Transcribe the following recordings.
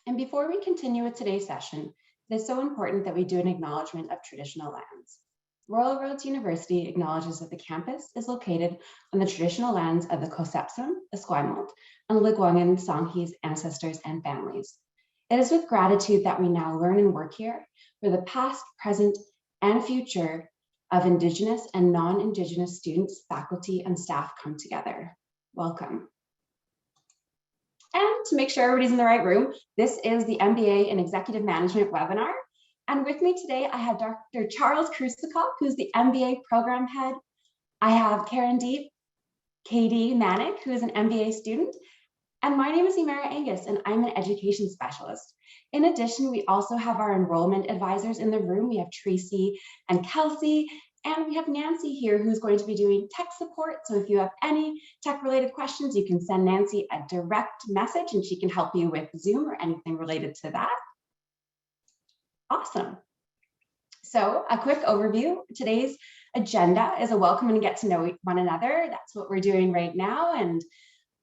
And before we continue with today's session, it is so important that we do an acknowledgement of traditional lands. Royal Roads University acknowledges that the campus is located on the traditional lands of the Krusekopf, Esquimalt, and Lekwungen Songhees ancestors and families. It is with gratitude that we now learn and work here, where the past, present, and future of Indigenous and non-Indigenous students, faculty, and staff come together. Welcome. And to make sure everybody's in the right room, this is the MBA in Executive Management webinar. And with me today, I have Dr. Charles Krusekopf, who's the MBA program head. I have Karandeep, KD Manak, who is an MBA student. And my name is Emara Angus, and I'm an education specialist. In addition, we also have our enrollment advisors in the room. We have Tracy and Kelsey, and we have Nancy here, who's going to be doing tech support. So if you have any tech-related questions, you can send Nancy a direct message, and she can help you with Zoom or anything related to that. Awesome. So a quick overview. Today's agenda is a welcome and get to know one another. That's what we're doing right now, and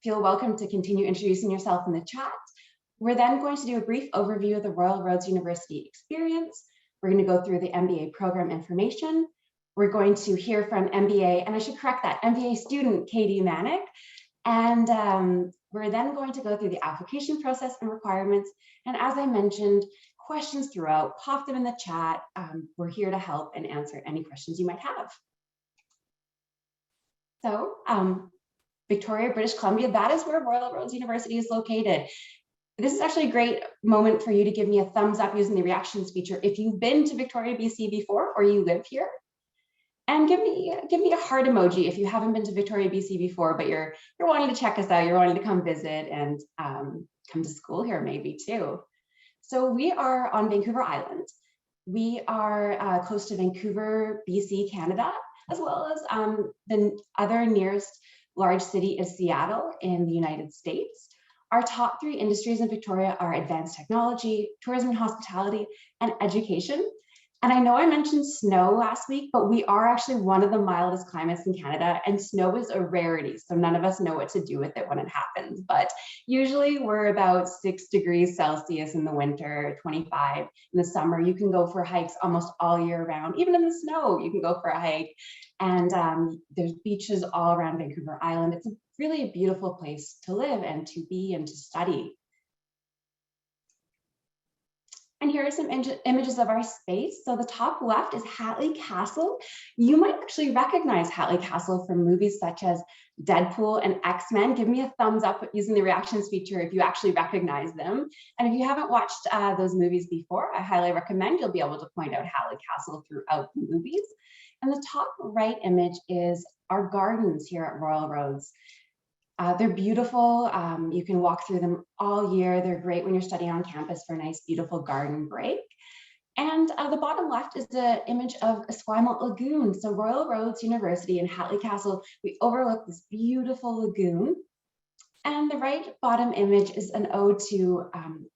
feel welcome to continue introducing yourself in the chat. We're then going to do a brief overview of the Royal Roads University experience. We're going to go through the MBA program information. We're going to hear from MBA, and I should correct that, MBA student KD Manak. And we're then going to go through the application process and requirements. And as I mentioned, questions throughout, pop them in the chat. We're here to help and answer any questions you might have. So Victoria, British Columbia, that is where Royal Roads University is located. This is actually a great moment for you to give me a thumbs up using the reactions feature if you've been to Victoria, BC before, or you live here. And give me a heart emoji if you haven't been to Victoria, BC before, but you're wanting to check us out, you're wanting to come visit and come to school here maybe too. So we are on Vancouver Island. We are close to Vancouver, BC, Canada, as well as the other nearest large city is Seattle in the United States. Our top 3 industries in Victoria are advanced technology, tourism and hospitality, and education. And I know I mentioned snow last week, but we are actually one of the mildest climates in Canada, and snow is a rarity, so none of us know what to do with it when it happens. But usually we're about 6 degrees Celsius in the winter, 25 in the summer. You can go for hikes almost all year round. Even in the snow, you can go for a hike. And there's beaches all around Vancouver Island. It's really a beautiful place to live and to be and to study. And here are some images of our space. So the top left is Hatley Castle. You might actually recognize Hatley Castle from movies such as Deadpool and X-Men. Give me a thumbs up using the reactions feature if you actually recognize them. And if you haven't watched those movies before, I highly recommend. You'll be able to point out Hatley Castle throughout the movies. And the top right image is our gardens here at Royal Roads. They're beautiful. You can walk through them all year. They're great when you're studying on campus for a nice, beautiful garden break. And the bottom left is the image of Esquimalt Lagoon. So Royal Roads University in Hatley Castle, we overlook this beautiful lagoon. And the right bottom image is an ode to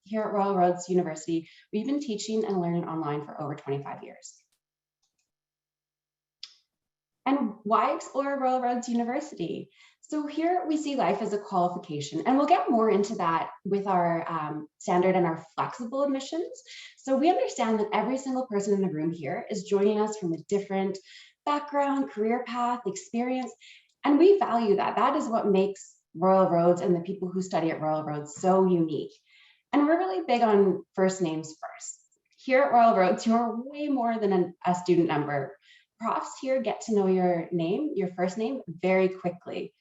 here at Royal Roads University. We've been teaching and learning online for over 25 years. And why explore Royal Roads University? So here we see life as a qualification, and we'll get more into that with our standard and our flexible admissions. So we understand that every single person in the room here is joining us from a different background, career path, experience, and we value that. That is what makes Royal Roads and the people who study at Royal Roads so unique. And we're really big on first names first. Here at Royal Roads, you're way more than a student number. Profs here get to know your name, your first name, very quickly.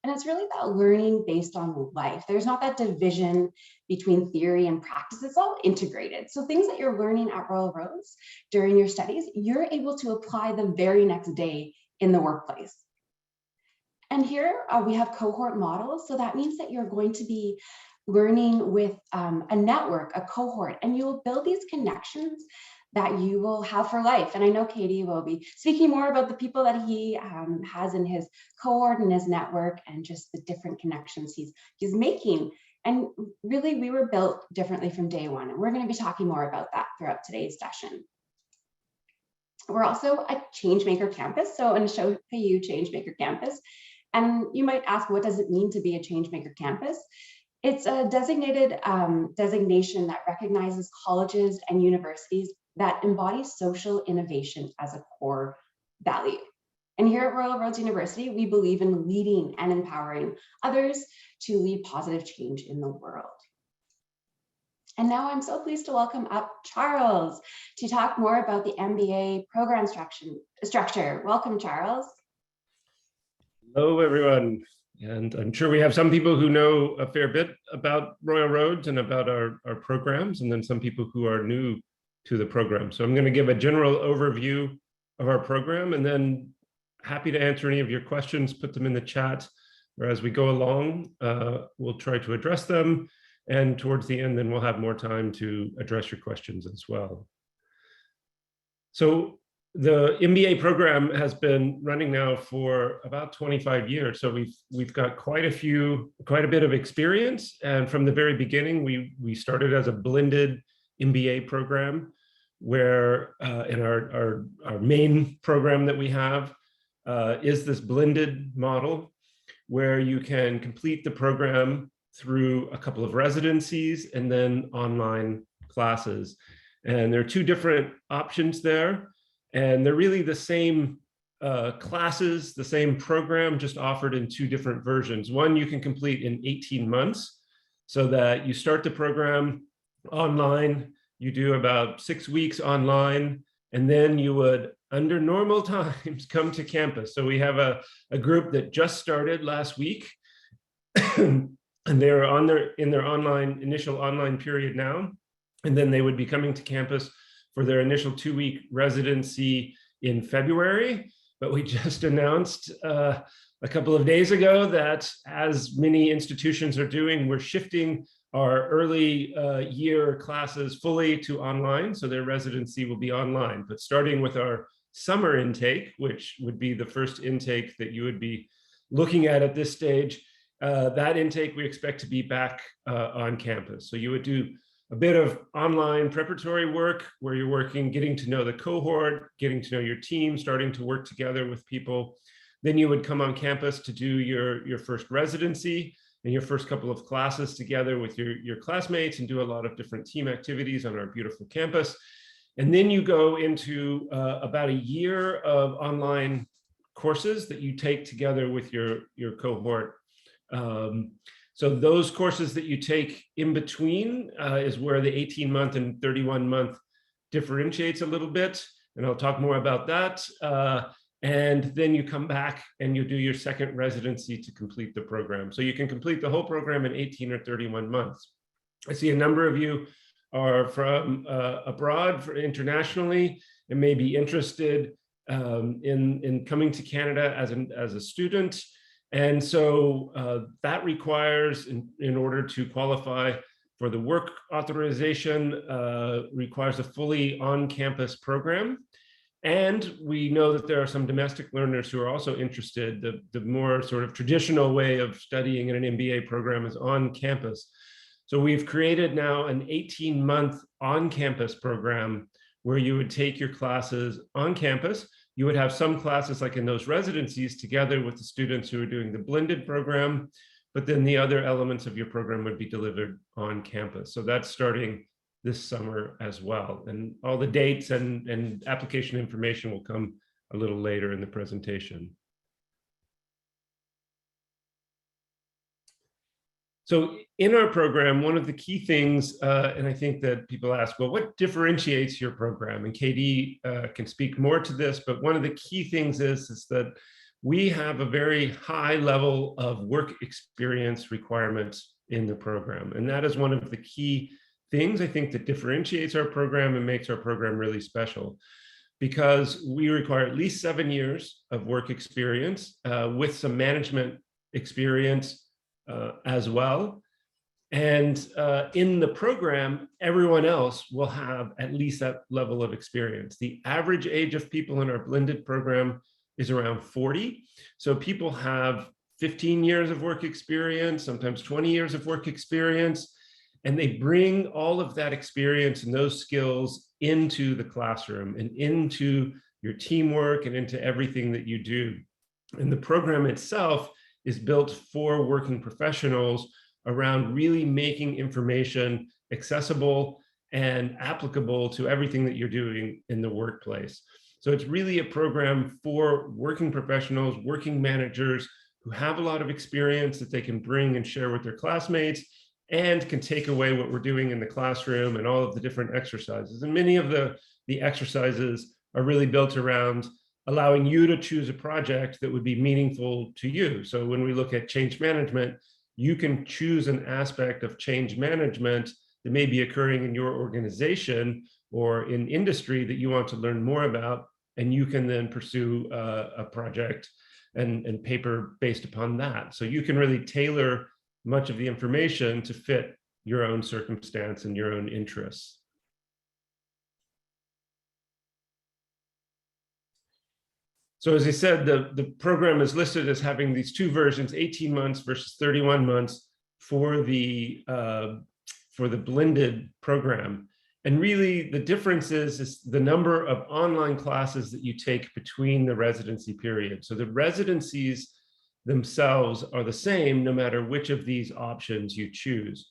And it's really about learning based on life. There's not that division between theory and practice. It's all integrated. So things that you're learning at Royal Roads during your studies, you're able to apply the very next day in the workplace. And here we have cohort models. So that means that you're going to be learning with a network, a cohort, and you will build these connections that you will have for life. And I know Katie will be speaking more about the people that he has in his cohort and his network and just the different connections he's making. And really, we were built differently from day one. And we're going to be talking more about that throughout today's session. We're also a Changemaker Campus. So I'm going to show you Changemaker Campus. And you might ask, what does it mean to be a Changemaker Campus? It's a designated designation that recognizes colleges and universities that embody social innovation as a core value. And here at Royal Roads University, we believe in leading and empowering others to lead positive change in the world. And now I'm so pleased to welcome up Charles to talk more about the MBA program structure. Welcome, Charles. Hello, everyone. And I'm sure we have some people who know a fair bit about Royal Roads and about our programs, and then some people who are new to the program. So I'm going to give a general overview of our program, and then happy to answer any of your questions, put them in the chat, or as we go along, we'll try to address them. And towards the end, then we'll have more time to address your questions as well. So the MBA program has been running now for about 25 years. So we've got quite a bit of experience. And from the very beginning, we started as a blended MBA program, where in our main program that we have is this blended model, where you can complete the program through a couple of residencies and then online classes. And there are two different options there. And they're really the same classes, the same program, just offered in two different versions. One you can complete in 18 months, so that you start the program online, you do about 6 weeks online, and then you would, under normal times, come to campus. So we have a group that just started last week, and they're in their initial online period now, and then they would be coming to campus for their initial 2-week residency in February. But we just announced a couple of days ago that, as many institutions are doing, we're shifting our early year classes fully to online. So their residency will be online, but starting with our summer intake, which would be the first intake that you would be looking at this stage, that intake we expect to be back on campus. So you would do a bit of online preparatory work, where you're getting to know the cohort, getting to know your team, starting to work together with people. Then you would come on campus to do your first residency and your first couple of classes together with your classmates, and do a lot of different team activities on our beautiful campus. And then you go into about a year of online courses that you take together with your cohort. So those courses that you take in between is where the 18-month and 31-month differentiates a little bit. And I'll talk more about that. And then you come back and you do your second residency to complete the program. So you can complete the whole program in 18 or 31 months. I see a number of you are from abroad, internationally, and may be interested in coming to Canada as a student. And so that requires, in order to qualify for the work authorization, requires a fully on-campus program. And we know that there are some domestic learners who are also interested. The more sort of traditional way of studying in an MBA program is on campus. So we've created now an 18-month on-campus program where you would take your classes on campus. You would have some classes, like in those residencies, together with the students who are doing the blended program, but then the other elements of your program would be delivered on campus. So that's starting this summer as well. And all the dates and application information will come a little later in the presentation. So in our program, one of the key things, and I think that people ask, well, what differentiates your program? And KD can speak more to this, but one of the key things is that we have a very high level of work experience requirements in the program. And that is one of the key things, I think, that differentiates our program and makes our program really special, because we require at least 7 years of work experience with some management experience as well. And in the program, everyone else will have at least that level of experience. The average age of people in our blended program is around 40. So people have 15 years of work experience, sometimes 20 years of work experience, and they bring all of that experience and those skills into the classroom and into your teamwork and into everything that you do. And the program itself is built for working professionals around really making information accessible and applicable to everything that you're doing in the workplace. So it's really a program for working professionals, working managers who have a lot of experience that they can bring and share with their classmates, and can take away what we're doing in the classroom and all of the different exercises. And many of the exercises are really built around allowing you to choose a project that would be meaningful to you. So when we look at change management, you can choose an aspect of change management that may be occurring in your organization or in industry that you want to learn more about, and you can then pursue a project and paper based upon that. So you can really tailor much of the information to fit your own circumstance and your own interests. So as I said, the program is listed as having these two versions, 18 months versus 31 months for the blended program. And really the difference is the number of online classes that you take between the residency period. So the residencies themselves are the same no matter which of these options you choose.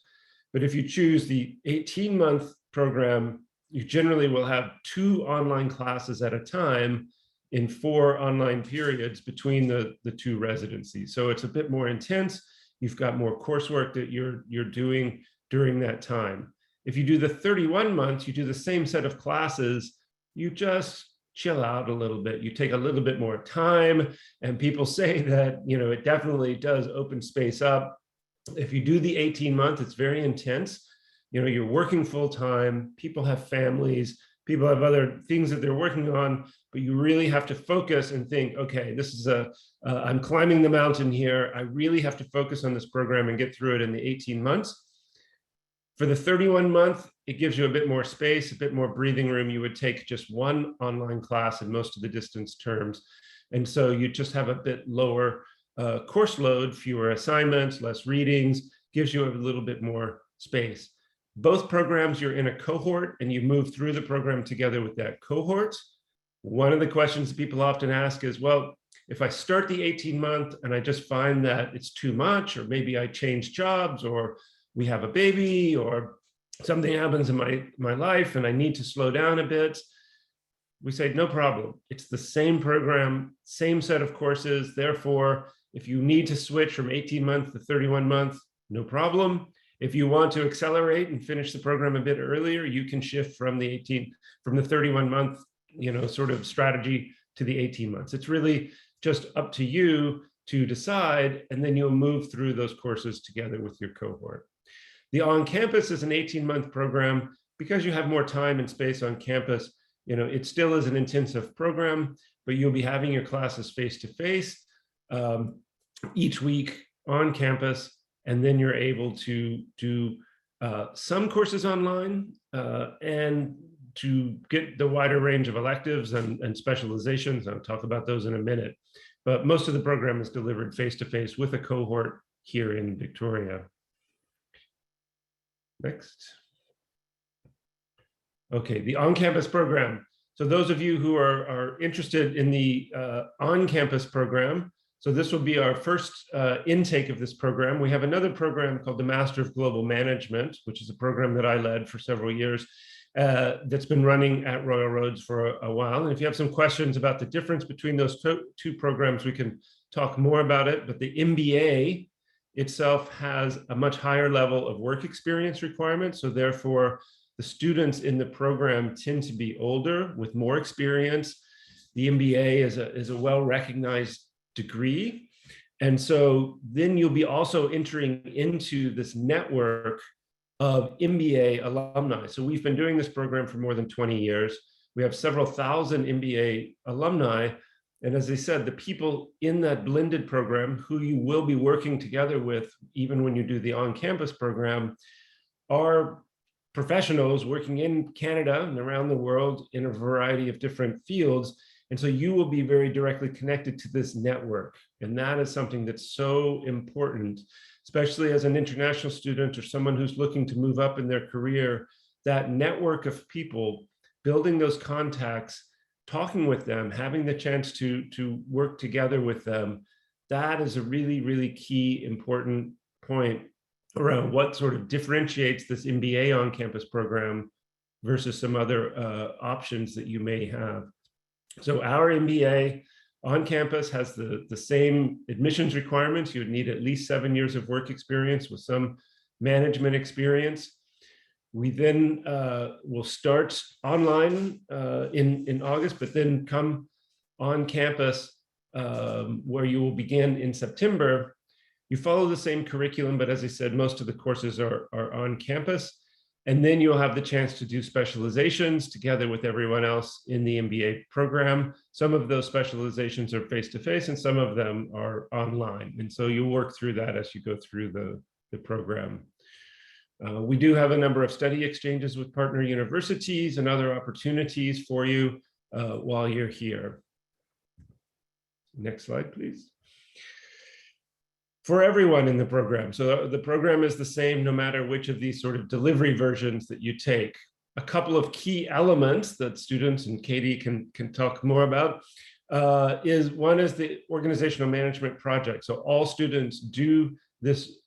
But if you choose the 18-month program, you generally will have 2 online classes at a time in 4 online periods between the 2 residencies. So it's a bit more intense. You've got more coursework that you're doing during that time. If you do the 31 months, you do the same set of classes, you just chill out a little bit. You take a little bit more time, and people say that, it definitely does open space up. If you do the 18-month, it's very intense. You're working full time, people have families, people have other things that they're working on, but you really have to focus and think, okay, this is I'm climbing the mountain here. I really have to focus on this program and get through it in the 18 months. For the 31-month, it gives you a bit more space, a bit more breathing room. You would take just 1 online class in most of the distance terms. And so you just have a bit lower course load, fewer assignments, less readings, gives you a little bit more space. Both programs, you're in a cohort and you move through the program together with that cohort. One of the questions people often ask is, well, if I start the 18-month and I just find that it's too much, or maybe I change jobs, or we have a baby, or something happens in my life and I need to slow down a bit, we say, no problem. It's the same program, same set of courses. Therefore, if you need to switch from 18-month to 31-month, no problem. If you want to accelerate and finish the program a bit earlier, you can shift from the 31-month, sort of strategy to the 18 months. It's really just up to you to decide, and then you'll move through those courses together with your cohort. The on-campus is an 18-month program. Because you have more time and space on campus, it still is an intensive program, but you'll be having your classes face-to-face each week on campus. And then you're able to do some courses online and to get the wider range of electives and specializations. I'll talk about those in a minute. But most of the program is delivered face-to-face with a cohort here in Victoria. Next. Okay, the on-campus program. So those of you who are interested in the on-campus program, so this will be our first intake of this program. We have another program called the Master of Global Management, which is a program that I led for several years that's been running at Royal Roads for a while. And if you have some questions about the difference between those two programs, we can talk more about it. But the MBA itself has a much higher level of work experience requirements. So therefore, the students in the program tend to be older with more experience. The MBA is a well-recognized degree. And so then you'll be also entering into this network of MBA alumni. So we've been doing this program for more than 20 years. We have several thousand MBA alumni. And as I said, the people in that blended program who you will be working together with, even when you do the on-campus program, are professionals working in Canada and around the world in a variety of different fields. And so you will be very directly connected to this network. And that is something that's so important, especially as an international student or someone who's looking to move up in their career. That network of people, building those contacts, talking with them, having the chance to work together with them, that is a really, really key, important point around what sort of differentiates this MBA on-campus program versus some other options that you may have. So our MBA on campus has the same admissions requirements. You would need at least 7 years of work experience with some management experience. We then will start online in August, but then come on campus where you will begin in September. You follow the same curriculum, but as I said, most of the courses are on campus. And then you'll have the chance to do specializations together with everyone else in the MBA program. Some of those specializations are face-to-face and some of them are online. And so you'll work through that as you go through the program. We do have a number of study exchanges with partner universities and other opportunities for you while you're here. Next slide, please. For everyone in the program. So the program is the same no matter which of these sort of delivery versions that you take. A couple of key elements that students, and Katie can talk more about, one is the organizational management project. So all students do this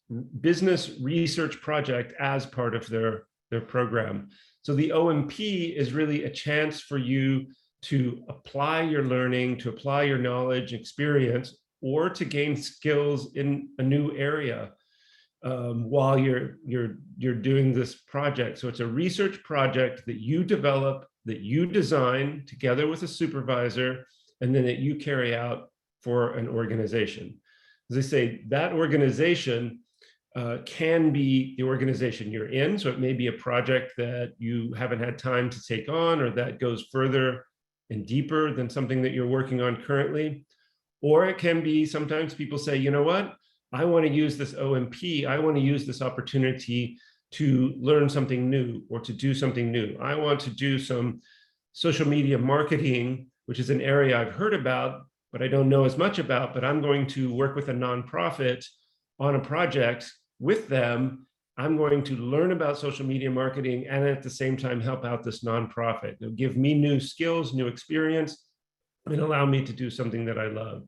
business research project as part of their program. So the OMP is really a chance for you to apply your learning, to apply your knowledge, experience, or to gain skills in a new area while you're doing this project. So it's a research project that you develop, that you design together with a supervisor, and then that you carry out for an organization. As I say, that organization can be the organization you're in. So it may be a project that you haven't had time to take on, or that goes further and deeper than something that you're working on currently. Or it can be, sometimes people say, you know what, I want to use this OMP, I want to use this opportunity to learn something new or to do something new. I want to do some social media marketing, which is an area I've heard about, but I don't know as much about, but I'm going to work with a nonprofit on a project with them. I'm going to learn about social media marketing and at the same time help out this nonprofit. It'll give me new skills, new experience, and allow me to do something that I love.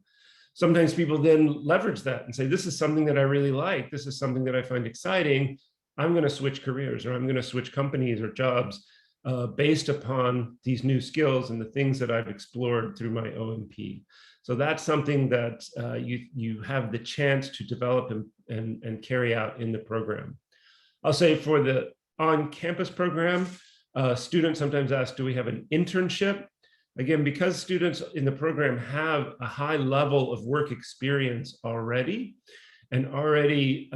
Sometimes people then leverage that and say, this is something that I really like. This is something that I find exciting. I'm going to switch careers, or I'm going to switch companies or jobs based upon these new skills and the things that I've explored through my OMP. So that's something that you have the chance to develop and carry out in the program. I'll say for the on-campus program, students sometimes ask, do we have an internship? Again, because students in the program have a high level of work experience already and already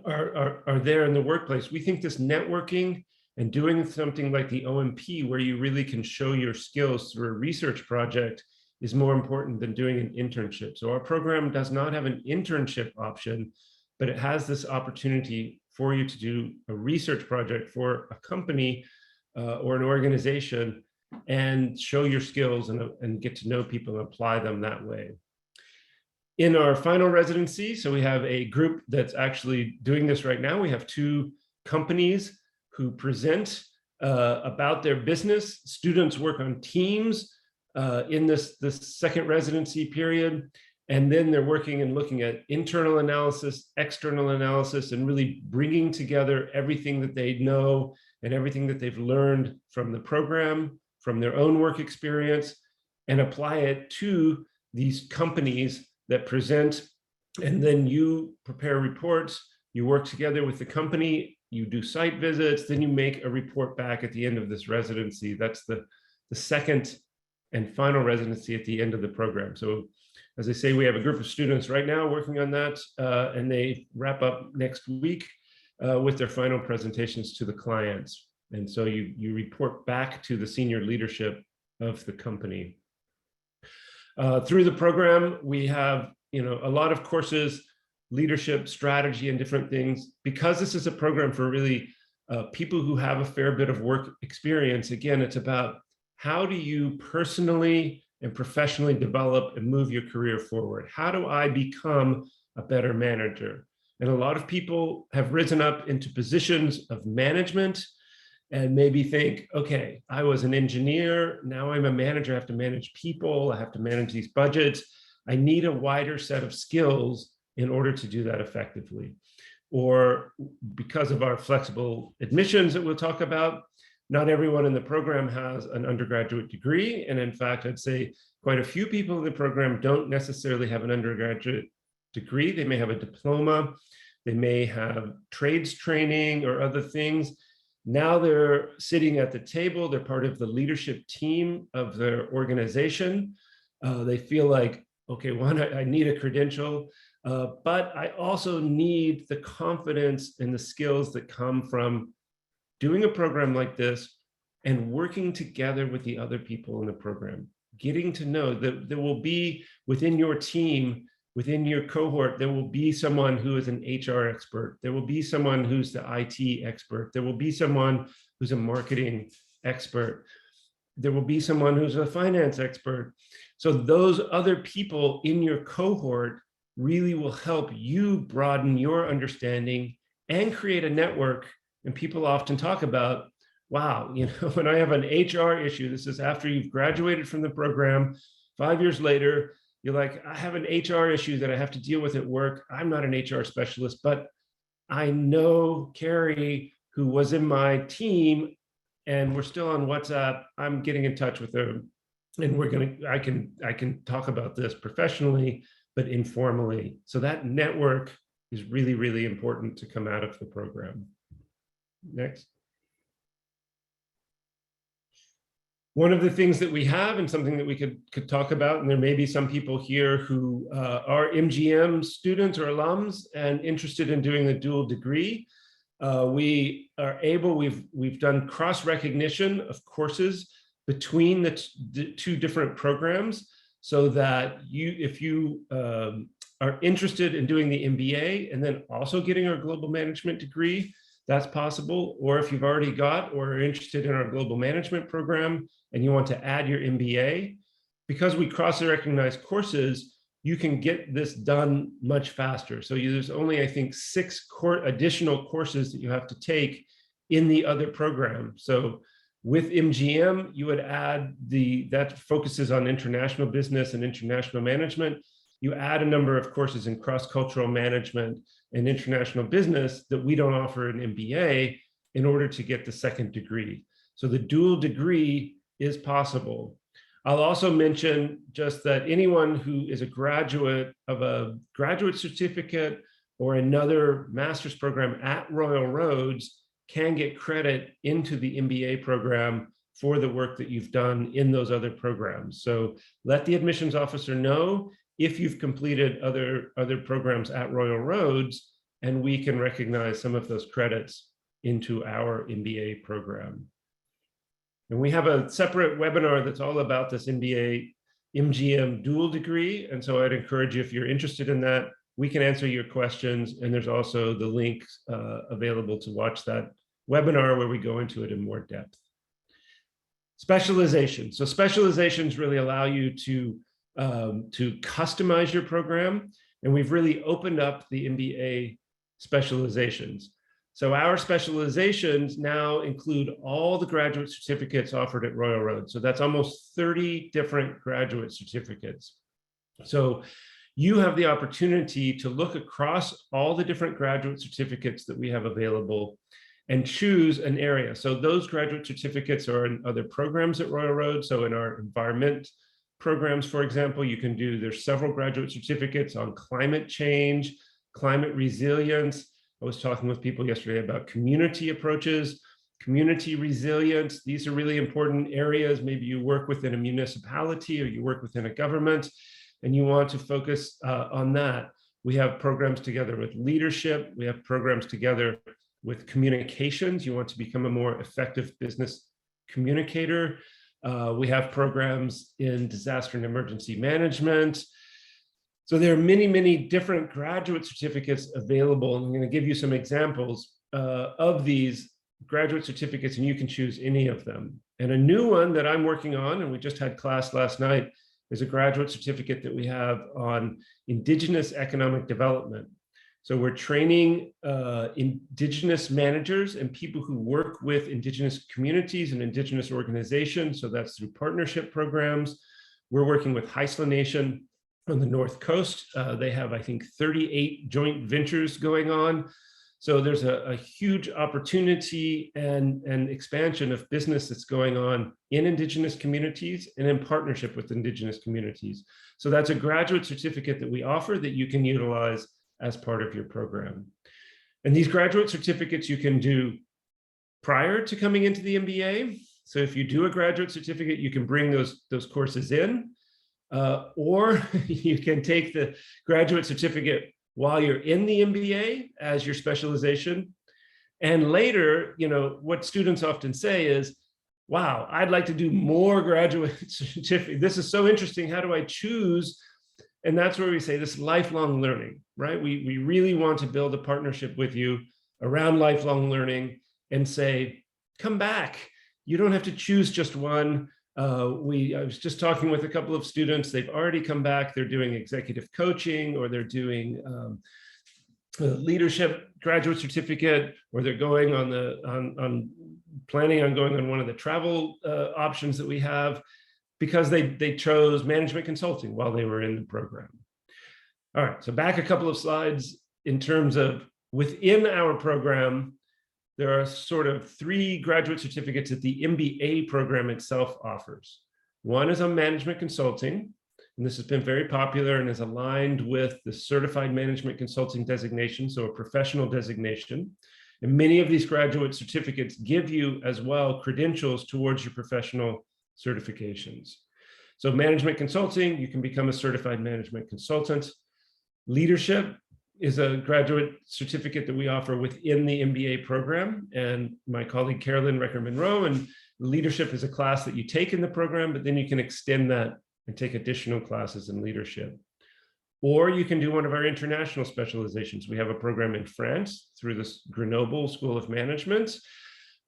are there in the workplace, we think this networking and doing something like the OMP, where you really can show your skills through a research project, is more important than doing an internship. So our program does not have an internship option, but it has this opportunity for you to do a research project for a company or an organization and show your skills and get to know people and apply them that way. In our final residency, so we have a group that's actually doing this right now. We have 2 companies who present about their business. Students work on teams in this second residency period. And then they're working and looking at internal analysis, external analysis, and really bringing together everything that they know and everything that they've learned from the program, from their own work experience, and apply it to these companies that present. And then you prepare reports, you work together with the company, you do site visits, then you make a report back at the end of this residency. That's the second and final residency at the end of the program. So as I say, we have a group of students right now working on that, and they wrap up next week with their final presentations to the clients. And so you report back to the senior leadership of the company. Through the program, we have a lot of courses, leadership, strategy, and different things. Because this is a program for really people who have a fair bit of work experience, again, it's about how do you personally and professionally develop and move your career forward? How do I become a better manager? And a lot of people have risen up into positions of management and maybe think, okay, I was an engineer, now I'm a manager, I have to manage people, I have to manage these budgets. I need a wider set of skills in order to do that effectively. or because of our flexible admissions that we'll talk about, not everyone in the program has an undergraduate degree. And in fact, I'd say quite a few people in the program don't necessarily have an undergraduate degree. They may have a diploma, they may have trades training or other things. Now they're sitting at the table, they're part of the leadership team of their organization. They feel like, okay, one, I need a credential, but I also need the confidence and the skills that come from doing a program like this and working together with the other people in the program, getting to know that there will be within your team, within your cohort, there will be someone who is an HR expert. There will be someone who's the IT expert. There will be someone who's a marketing expert. There will be someone who's a finance expert. So those other people in your cohort really will help you broaden your understanding and create a network. And people often talk about, wow, you know, when I have an HR issue, this is after you've graduated from the program, 5 years later, you're like, I have an HR issue that I have to deal with at work. I'm not an HR specialist, but I know Carrie, who was in my team, and we're still on WhatsApp. I'm getting in touch with her, and I can talk about this professionally, but informally. So that network is really, really important to come out of the program. Next. One of the things that we have, and something that we could talk about, and there may be some people here who are MGM students or alums and interested in doing the dual degree. We are able, we've done cross recognition of courses between the two different programs, so that if you are interested in doing the MBA and then also getting our global management degree, that's possible. Or if you've already got or are interested in our global management program and you want to add your MBA, because we cross-recognize courses, you can get this done much faster. So there's only, I think, 6 additional courses that you have to take in the other program. So with MGM, you would add that focuses on international business and international management. You add a number of courses in cross-cultural management and international business that we don't offer an MBA in order to get the second degree. So the dual degree is possible. I'll also mention just that anyone who is a graduate of a graduate certificate or another master's program at Royal Roads can get credit into the MBA program for the work that you've done in those other programs. So let the admissions officer know if you've completed other programs at Royal Roads, and we can recognize some of those credits into our MBA program. And we have a separate webinar that's all about this MGM dual degree. And so I'd encourage you, if you're interested in that, we can answer your questions. And there's also the link available to watch that webinar where we go into it in more depth. Specializations. So specializations really allow you to customize your program. And we've really opened up the MBA specializations. So our specializations now include all the graduate certificates offered at Royal Roads. So that's almost 30 different graduate certificates. So you have the opportunity to look across all the different graduate certificates that we have available and choose an area. So those graduate certificates are in other programs at Royal Roads. So in our environment programs, for example, there's several graduate certificates on climate change, climate resilience. I was talking with people yesterday about community approaches, community resilience. These are really important areas. Maybe you work within a municipality or you work within a government and you want to focus on that. We have programs together with leadership. We have programs together with communications. You want to become a more effective business communicator. We have programs in disaster and emergency management. So there are many, many different graduate certificates available. And I'm going to give you some examples of these graduate certificates, and you can choose any of them. And a new one that I'm working on, and we just had class last night, is a graduate certificate that we have on Indigenous economic development. So we're training Indigenous managers and people who work with Indigenous communities and Indigenous organizations. So that's through partnership programs. We're working with Haisla Nation on the North Coast. They have, I think, 38 joint ventures going on. So there's a huge opportunity and expansion of business that's going on in Indigenous communities and in partnership with Indigenous communities. So that's a graduate certificate that we offer that you can utilize as part of your program. And these graduate certificates you can do prior to coming into the MBA. So if you do a graduate certificate, you can bring those courses in, or you can take the graduate certificate while you're in the MBA as your specialization. And later, what students often say is, wow, I'd like to do more graduate certificate. This is so interesting. How do I choose? And that's where we say this lifelong learning, right? We really want to build a partnership with you around lifelong learning and say, come back. You don't have to choose just one. I was just talking with a couple of students. They've already come back. They're doing executive coaching, or they're doing leadership graduate certificate, or they're going on planning on going on one of the travel options that we have, because they chose management consulting while they were in the program. All right, so back a couple of slides in terms of within our program. There are sort of 3 graduate certificates that the MBA program itself offers. One is on management consulting, and this has been very popular and is aligned with the certified management consulting designation, so a professional designation. And many of these graduate certificates give you as well credentials towards your professional certifications. So management consulting, you can become a certified management consultant. Leadership is a graduate certificate that we offer within the MBA program. And my colleague, Carolyn Recker-Monroe, and leadership is a class that you take in the program, but then you can extend that and take additional classes in leadership. Or you can do one of our international specializations. We have a program in France through the Grenoble School of Management.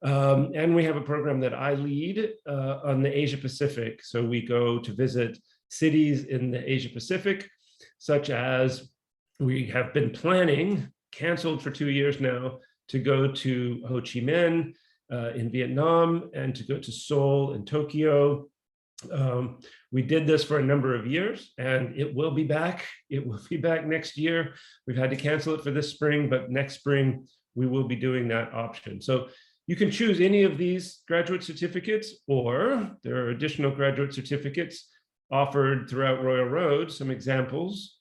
And we have a program that I lead on the Asia Pacific. So we go to visit cities in the Asia Pacific, such as we have been planning, canceled for 2 years now, to go to Ho Chi Minh in Vietnam and to go to Seoul and Tokyo. We did this for a number of years, and it will be back. It will be back next year. We've had to cancel it for this spring, but next spring we will be doing that option. So you can choose any of these graduate certificates, or there are additional graduate certificates offered throughout Royal Road. Some examples.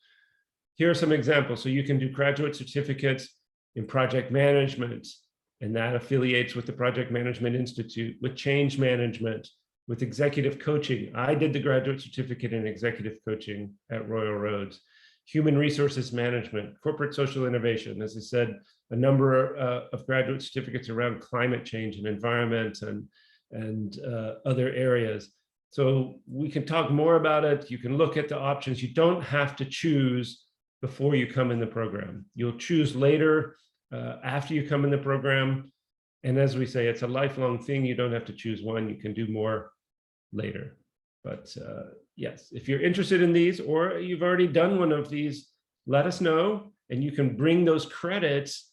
Here are some examples. So you can do graduate certificates in project management, and that affiliates with the Project Management Institute, with change management, with executive coaching. I did the graduate certificate in executive coaching at Royal Roads. Human resources management, corporate social innovation. As I said, a number of graduate certificates around climate change and environment and other areas. So we can talk more about it. You can look at the options. You don't have to choose before you come in the program. You'll choose later after you come in the program. And as we say, it's a lifelong thing. You don't have to choose one. You can do more later. But yes, if you're interested in these, or you've already done one of these, let us know, and you can bring those credits.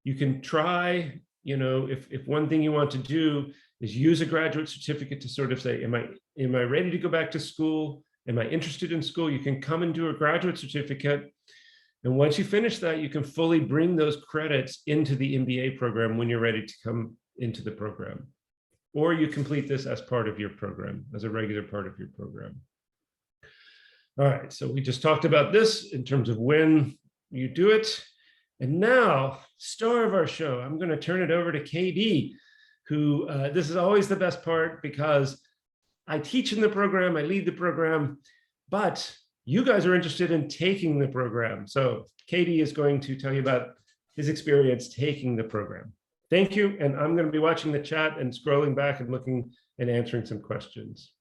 You can try, if one thing you want to do is use a graduate certificate to sort of say, am I ready to go back to school? Am I interested in school? You can come and do a graduate certificate. And once you finish that, you can fully bring those credits into the MBA program when you're ready to come into the program. Or you complete this as part of your program, as a regular part of your program. All right, so we just talked about this in terms of when you do it. And now, star of our show, I'm going to turn it over to KB, who this is always the best part, because I teach in the program, I lead the program, but you guys are interested in taking the program. So Katie is going to tell you about his experience taking the program. Thank you. And I'm going to be watching the chat and scrolling back and looking and answering some questions.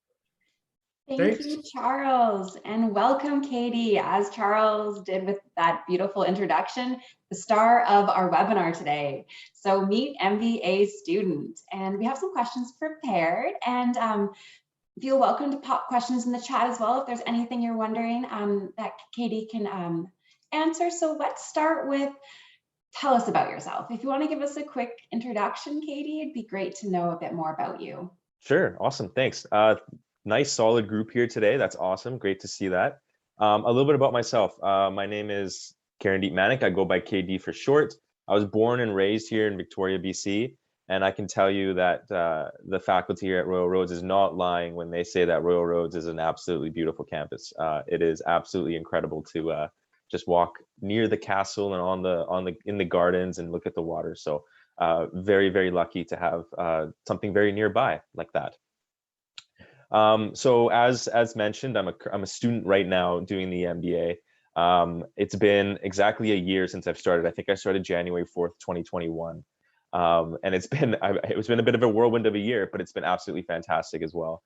Thank you, Charles, and welcome, Katie. As Charles did with that beautiful introduction, the star of our webinar today. So meet MBA student, and we have some questions prepared, and feel welcome to pop questions in the chat as well if there's anything you're wondering that Katie can answer. So let's start with, tell us about yourself. If you want to give us a quick introduction, Katie, it'd be great to know a bit more about you. Sure, awesome, thanks. Nice solid group here today. That's awesome, great to see that. A little bit about myself. My name is Karandeep Manak. I go by KD for short. I was born and raised here in Victoria, BC, and I can tell you that the faculty here at Royal Roads is not lying when they say that Royal Roads is an absolutely beautiful campus. It is absolutely incredible to just walk near the castle and in the gardens and look at the water. So very, very lucky to have something very nearby like that. So as mentioned, I'm a student right now doing the MBA. It's been exactly a year since I've started. I think I started January 4th, 2021. And it's been a bit of a whirlwind of a year, but it's been absolutely fantastic as well.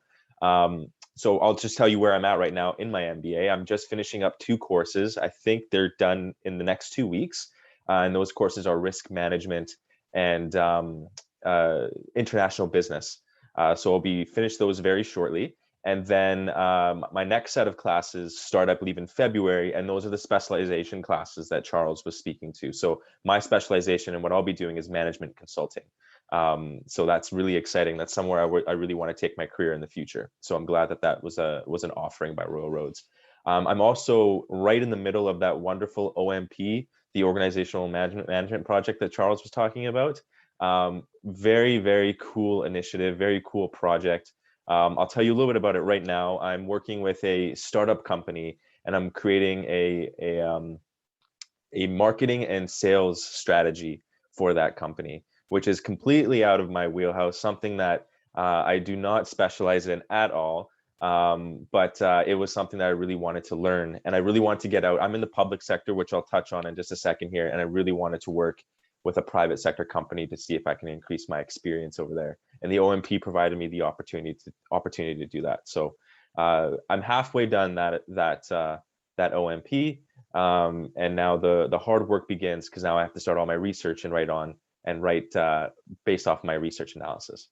So I'll just tell you where I'm at right now in my MBA. I'm just finishing up 2 courses. I think they're done in the next 2 weeks. And those courses are risk management and international business. So I'll be finished those very shortly. And then my next set of classes start, I believe, in February. And those are the specialization classes that Charles was speaking to. So my specialization and what I'll be doing is management consulting. So that's really exciting. That's somewhere I really want to take my career in the future. So I'm glad that was an offering by Royal Roads. I'm also right in the middle of that wonderful OMP, the Organizational Management Project that Charles was talking about. Very, very cool initiative, very cool project. I'll tell you a little bit about it right now. I'm working with a startup company, and I'm creating a marketing and sales strategy for that company, which is completely out of my wheelhouse, something that I do not specialize in at all. But it was something that I really wanted to learn, and I really wanted to get out. I'm in the public sector, which I'll touch on in just a second here, and I really wanted to work with a private sector company to see if I can increase my experience over there. And the OMP provided me the opportunity to do that. So I'm halfway done that OMP, and now the hard work begins, because now I have to start all my research and write based off my research analysis.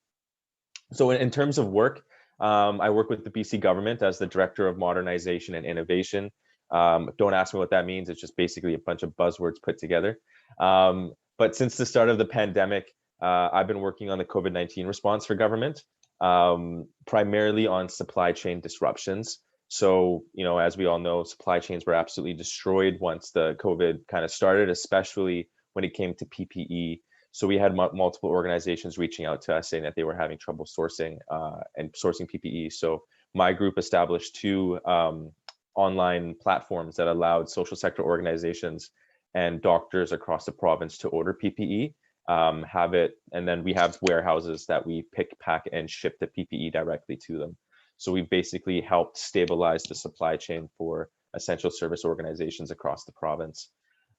So in terms of work, I work with the BC government as the Director of Modernization and Innovation. Don't ask me what that means. It's just basically a bunch of buzzwords put together. But since the start of the pandemic, I've been working on the COVID-19 response for government, primarily on supply chain disruptions. So, as we all know, supply chains were absolutely destroyed once the COVID kind of started, especially when it came to PPE. So we had multiple organizations reaching out to us saying that they were having trouble sourcing PPE. So my group established 2 online platforms that allowed social sector organizations and doctors across the province to order PPE, have it, and then we have warehouses that we pick, pack, and ship the PPE directly to them. So we basically helped stabilize the supply chain for essential service organizations across the province.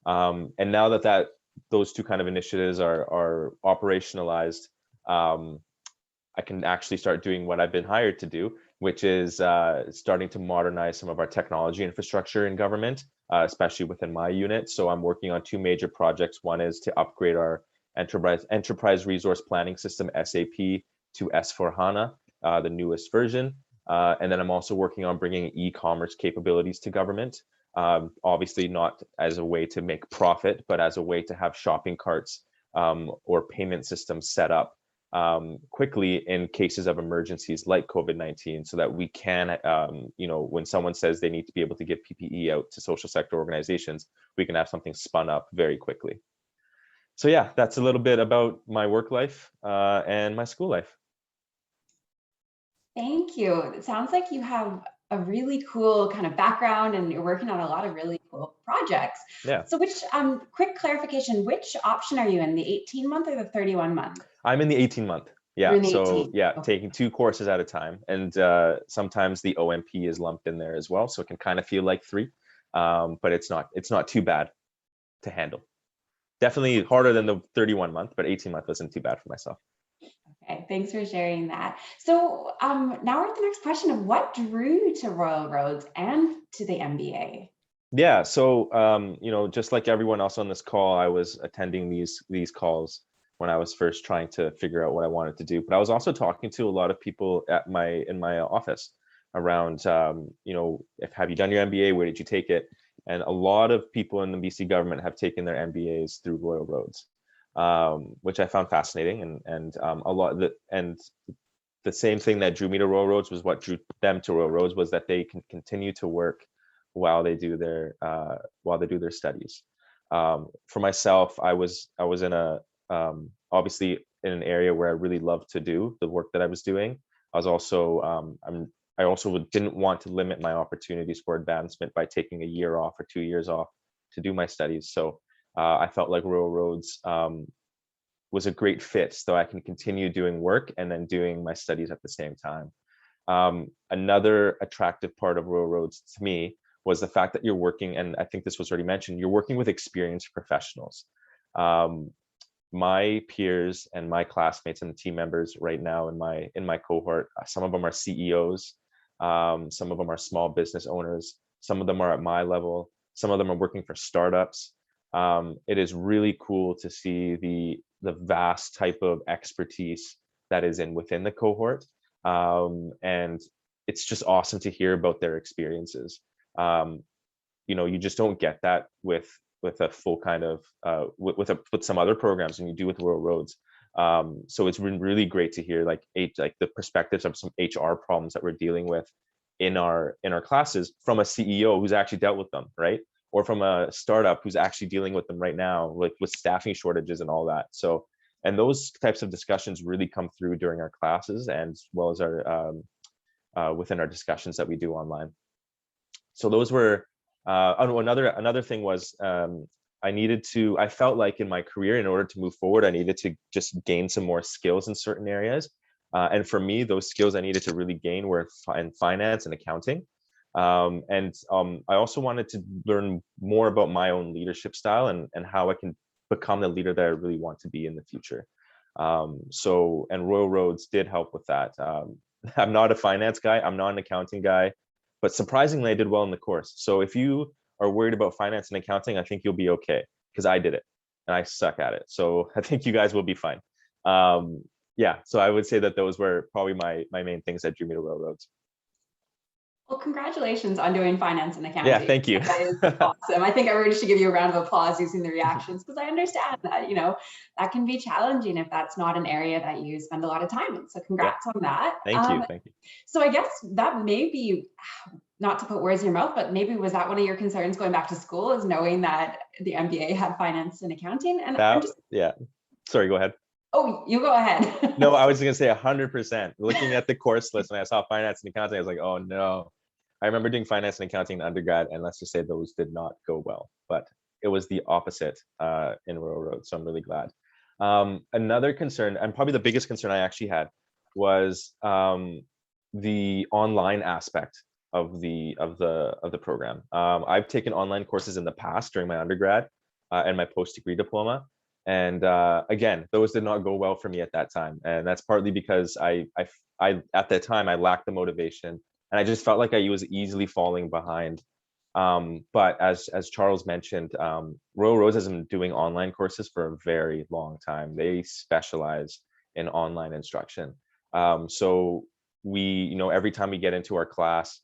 And now that those 2 kind of initiatives are operationalized, I can actually start doing what I've been hired to do, which is starting to modernize some of our technology infrastructure in government, especially within my unit. So I'm working on 2 major projects. One is to upgrade our enterprise resource planning system, SAP, to S4HANA, the newest version. And then I'm also working on bringing e-commerce capabilities to government. Obviously not as a way to make profit, but as a way to have shopping carts or payment systems set up quickly in cases of emergencies like COVID-19, so that we can, when someone says they need to be able to give PPE out to social sector organizations, we can have something spun up very quickly. So yeah, that's a little bit about my work life and my school life. Thank you. It sounds like you have a really cool kind of background, and you're working on a lot of really cool projects. Yeah. So quick clarification, which option are you in, the 18-month or the 31-month? I'm in the 18-month. Yeah. You're in the So 18. yeah, Okay. taking 2 courses at a time. And sometimes the OMP is lumped in there as well. So it can kind of feel like 3, but it's not too bad to handle. Definitely harder than the 31-month, but 18-month wasn't too bad for myself. Okay, thanks for sharing that. So now we're at the next question of what drew you to Royal Roads and to the MBA? Yeah, so just like everyone else on this call, I was attending these calls when I was first trying to figure out what I wanted to do. But I was also talking to a lot of people in my office around, have you done your MBA? Where did you take it? And a lot of people in the BC government have taken their MBAs through Royal Roads, which I found fascinating, and the same thing that drew me to Royal Roads was what drew them to Royal Roads, was that they can continue to work while they do their studies. For myself, I was in a obviously in an area where I really loved to do the work that I was doing. I was also I also didn't want to limit my opportunities for advancement by taking a year off or 2 years off to do my studies. So I felt like Royal Roads was a great fit, so I can continue doing work and then doing my studies at the same time. Another attractive part of Royal Roads to me was the fact that you're working, and I think this was already mentioned, you're working with experienced professionals. My peers and my classmates and the team members right now in my cohort, some of them are CEOs, some of them are small business owners, some of them are at my level, some of them are working for startups. It is really cool to see the vast type of expertise that is within the cohort, and it's just awesome to hear about their experiences. You just don't get that with a full kind of with some other programs than you do with Royal Roads. So it's been really great to hear like the perspectives of some HR problems that we're dealing with in our classes from a CEO who's actually dealt with them, right? Or from a startup who's actually dealing with them right now, like with staffing shortages and all that. So, and those types of discussions really come through during our classes, and as well as our within our discussions that we do online. So those were another thing was I felt like in my career, in order to move forward, I needed to just gain some more skills in certain areas. And for me, those skills I needed to really gain were in finance and accounting. I also wanted to learn more about my own leadership style and how I can become the leader that I really want to be in the future. And Royal Roads did help with that. I'm not a finance guy, I'm not an accounting guy, but surprisingly, I did well in the course. So if you are worried about finance and accounting, I think you'll be okay, because I did it and I suck at it. So I think you guys will be fine. Yeah, so I would say that those were probably my main things that drew me to Royal Roads. Well, congratulations on doing finance and accounting. Yeah, thank you. That is awesome. I think everybody should give you a round of applause using the reactions, because I understand that, that can be challenging if that's not an area that you spend a lot of time in. So congrats on that. Thank you. Thank you. So I guess that may be, not to put words in your mouth, but maybe was that one of your concerns going back to school, is knowing that the MBA had finance and accounting? And yeah. Sorry, go ahead. Oh, you go ahead. No, I was going to say 100%. Looking at the course list, when I saw finance and accounting, I was like, oh no. I remember doing finance and accounting in undergrad, and let's just say those did not go well, but it was the opposite in Royal Roads. So I'm really glad. Another concern, and probably the biggest concern I actually had, was the online aspect of the program. I've taken online courses in the past during my undergrad and my post-degree diploma. And again, those did not go well for me at that time. And that's partly because I at that time, I lacked the motivation, and I just felt like I was easily falling behind. But as Charles mentioned, Royal Roads has been doing online courses for a very long time. They specialize in online instruction. So we, every time we get into our class,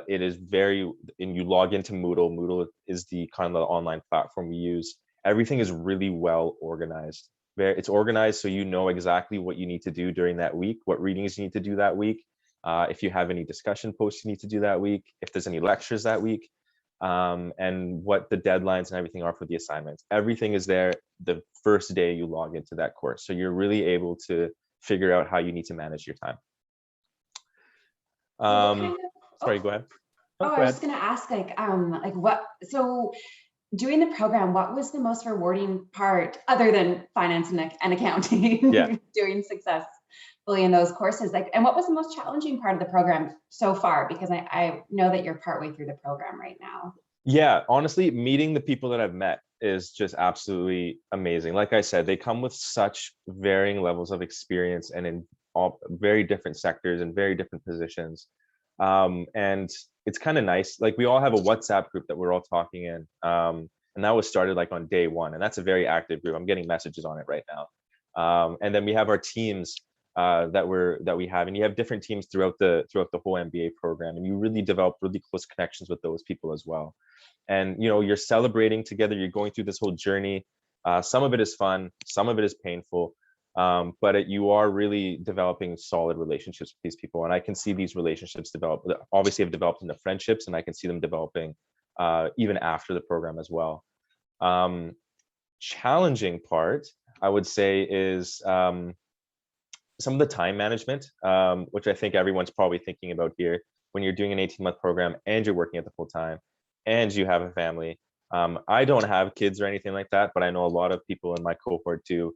it is and you log into Moodle. Moodle is the kind of the online platform we use. Everything is really well organized. It's organized so you know exactly what you need to do during that week, what readings you need to do that week, if you have any discussion posts you need to do that week, if there's any lectures that week, and what the deadlines and everything are for the assignments. Everything is there the first day you log into that course. So you're really able to figure out how you need to manage your time. Sorry, go ahead. I was just going to ask, so doing the program, what was the most rewarding part, other than finance and accounting, doing successfully in those courses? And what was the most challenging part of the program so far? Because I know that you're partway through the program right now. Yeah, honestly, meeting the people that I've met is just absolutely amazing. Like I said, they come with such varying levels of experience and in all very different sectors and very different positions. And it's kind of nice. Like, we all have a WhatsApp group that we're all talking in. And that was started like on day one. And that's a very active group. I'm getting messages on it right now. And then we have our teams that we have, and you have different teams throughout the whole MBA program, and you really develop really close connections with those people as well. And you're celebrating together, you're going through this whole journey. Some of it is fun, some of it is painful, but you are really developing solid relationships with these people. And I can see these relationships develop, obviously have developed into friendships, and I can see them developing even after the program as well. Challenging part, I would say, is some of the time management, which I think everyone's probably thinking about here when you're doing an 18-month program and you're working at the full time and you have a family. I don't have kids or anything like that, but I know a lot of people in my cohort do.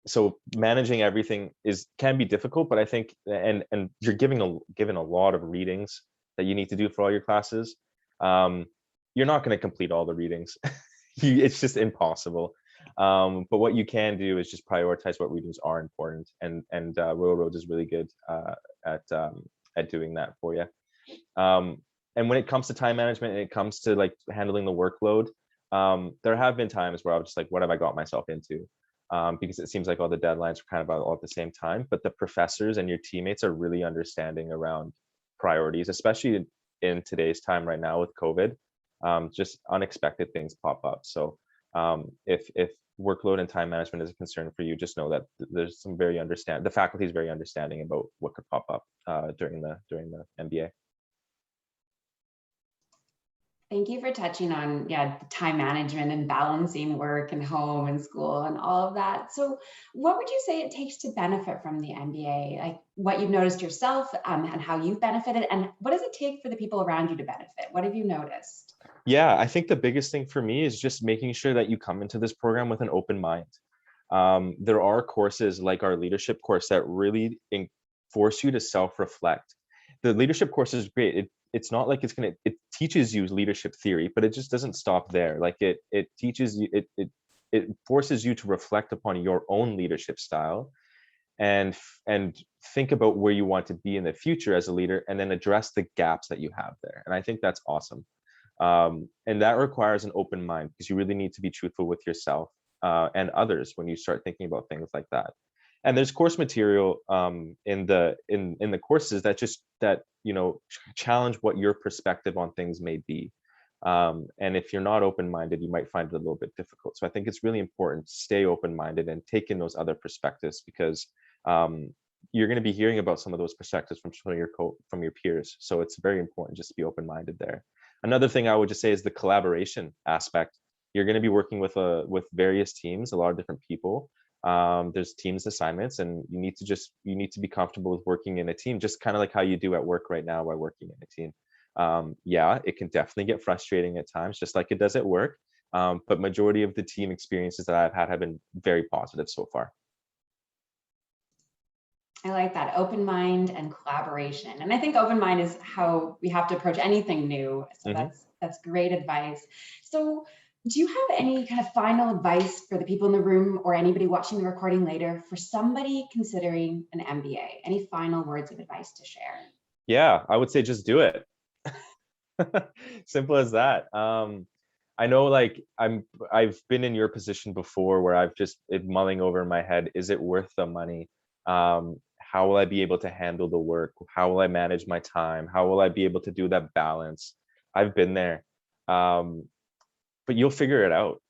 So managing everything can be difficult, but I think, and you're given a lot of readings that you need to do for all your classes. You're not going to complete all the readings. It's just impossible. But what you can do is just prioritize what readings are important, and Royal Roads is really good at doing that for you. And when it comes to time management and it comes to like handling the workload, there have been times where I was just like, what have I got myself into? Because it seems like all the deadlines are kind of all at the same time, but the professors and your teammates are really understanding around priorities, especially in today's time right now with COVID. Just unexpected things pop up. So if workload and time management is a concern for you, just know that there's some the faculty is very understanding about what could pop up during the MBA. Thank you for touching on, time management and balancing work and home and school and all of that. So what would you say it takes to benefit from the MBA? Like what you've noticed yourself and how you've benefited, and what does it take for the people around you to benefit? What have you noticed? Yeah, I think the biggest thing for me is just making sure that you come into this program with an open mind. There are courses like our leadership course that really force you to self-reflect. The leadership course is great. It's not like it teaches you leadership theory, but it just doesn't stop there. Like it teaches you, it forces you to reflect upon your own leadership style and think about where you want to be in the future as a leader, and then address the gaps that you have there. And I think that's awesome. And that requires an open mind, because you really need to be truthful with yourself and others when you start thinking about things like that. And there's course material in the courses that challenge what your perspective on things may be. And if you're not open-minded, you might find it a little bit difficult. So I think it's really important to stay open-minded and take in those other perspectives, because you're going to be hearing about some of those perspectives from your peers. So it's very important just to be open-minded there. Another thing I would just say is the collaboration aspect. You're going to be working with various teams, a lot of different people. There's teams assignments, and you need to be comfortable with working in a team, just kind of like how you do at work right now by working in a team. Yeah, it can definitely get frustrating at times, just like it does at work. But majority of the team experiences that I've had have been very positive so far. I like that, open mind and collaboration. And I think open mind is how we have to approach anything new. So that's great advice. So do you have any kind of final advice for the people in the room or anybody watching the recording later for somebody considering an MBA? Any final words of advice to share? Yeah, I would say just do it. Simple as that. I know, like I've been in your position before where I've just mulling over in my head, is it worth the money? How will I be able to handle the work? How will I manage my time? How will I be able to do that balance? I've been there. But you'll figure it out.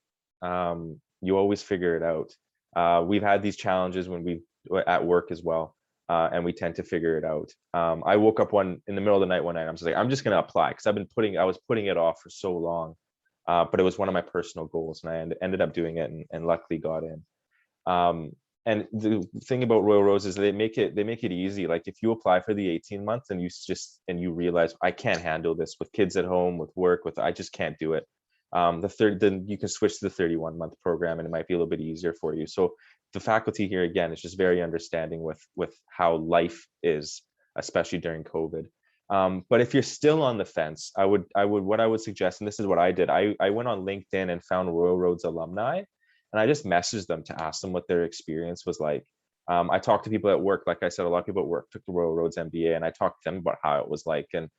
You always figure it out. We've had these challenges when we at work as well, and we tend to figure it out. I woke up in the middle of the night one night. I'm just like, I'm just gonna apply, because I was putting it off for so long, but it was one of my personal goals, and I ended up doing it, and luckily got in. And the thing about Royal Roads is they make it easy. Like if you apply for the 18 months and you realize, I can't handle this with kids at home, with work, I just can't do it. Then you can switch to the 31-month program, and it might be a little bit easier for you. So the faculty here, again, is just very understanding with how life is, especially during COVID. But if you're still on the fence, what I would suggest, and this is what I did, I went on LinkedIn and found Royal Roads alumni, and I just messaged them to ask them what their experience was like. I talked to people at work. Like I said, a lot of people at work took the Royal Roads MBA, and I talked to them about how it was like. And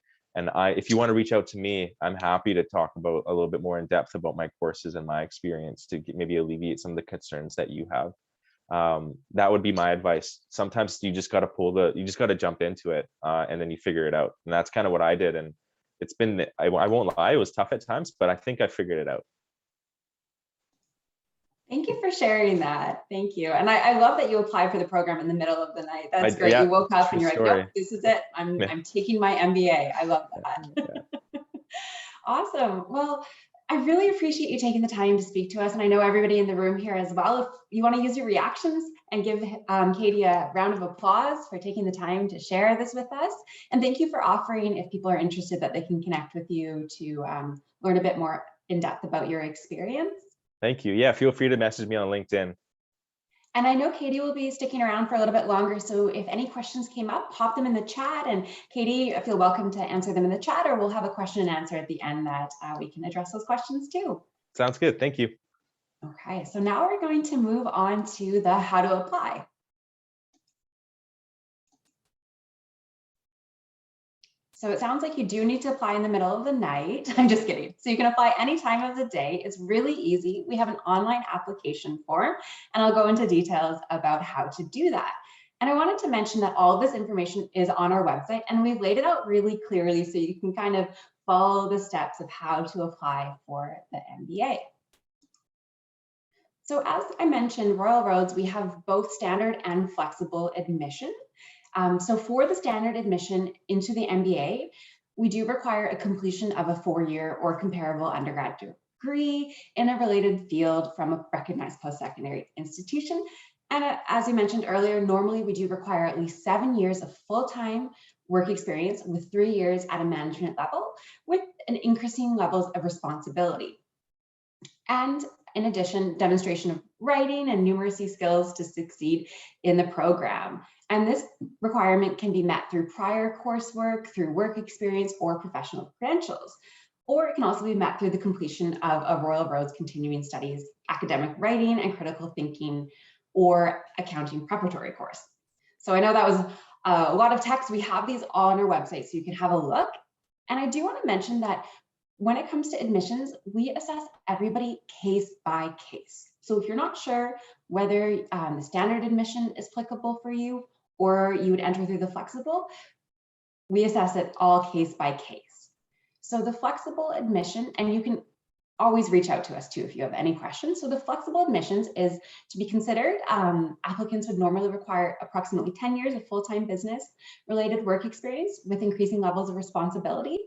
if you want to reach out to me, I'm happy to talk about a little bit more in depth about my courses and my experience to maybe alleviate some of the concerns that you have. That would be my advice. Sometimes you just got to jump into it, and then you figure it out. And that's kind of what I did. And it's been, I won't lie, it was tough at times, but I think I figured it out. Thank you for sharing that. Thank you. And I love that you applied for the program in the middle of the night. That's great. You woke up and you're like, nope, this is it. I'm taking my MBA. I love that. Awesome. Well, I really appreciate you taking the time to speak to us, and I know everybody in the room here as well. If you want to use your reactions and give Katie a round of applause for taking the time to share this with us. And thank you for offering, if people are interested, that they can connect with you to learn a bit more in depth about your experience. Thank you. Yeah, feel free to message me on LinkedIn. And I know Katie will be sticking around for a little bit longer, so if any questions came up, pop them in the chat, and Katie, feel welcome to answer them in the chat, or we'll have a question and answer at the end that we can address those questions too. Sounds good. Thank you. Okay, so now we're going to move on to the how to apply. So it sounds like you do need to apply in the middle of the night. I'm just kidding. So you can apply any time of the day. It's really easy. We have an online application form, and I'll go into details about how to do that. And I wanted to mention that all of this information is on our website, and we've laid it out really clearly so you can kind of follow the steps of how to apply for the MBA. So as I mentioned, Royal Roads, we have both standard and flexible admission. So for the standard admission into the MBA, we do require a completion of a 4-year or comparable undergrad degree in a related field from a recognized post-secondary institution. And as you mentioned earlier, normally we do require at least 7 years of full-time work experience with 3 years at a management level with an increasing levels of responsibility. And in addition, demonstration of writing and numeracy skills to succeed in the program. And this requirement can be met through prior coursework, through work experience, or professional credentials. Or it can also be met through the completion of a Royal Roads continuing studies, academic writing and critical thinking, or accounting preparatory course. So I know that was a lot of text. We have these all on our website, so you can have a look. And I do want to mention that when it comes to admissions, we assess everybody case by case. So if you're not sure whether the standard admission is applicable for you or you would enter through the flexible, we assess it all case by case. So the flexible admission, and you can always reach out to us too if you have any questions. So the flexible admissions is to be considered. Applicants would normally require approximately 10 years of full-time business related work experience with increasing levels of responsibility,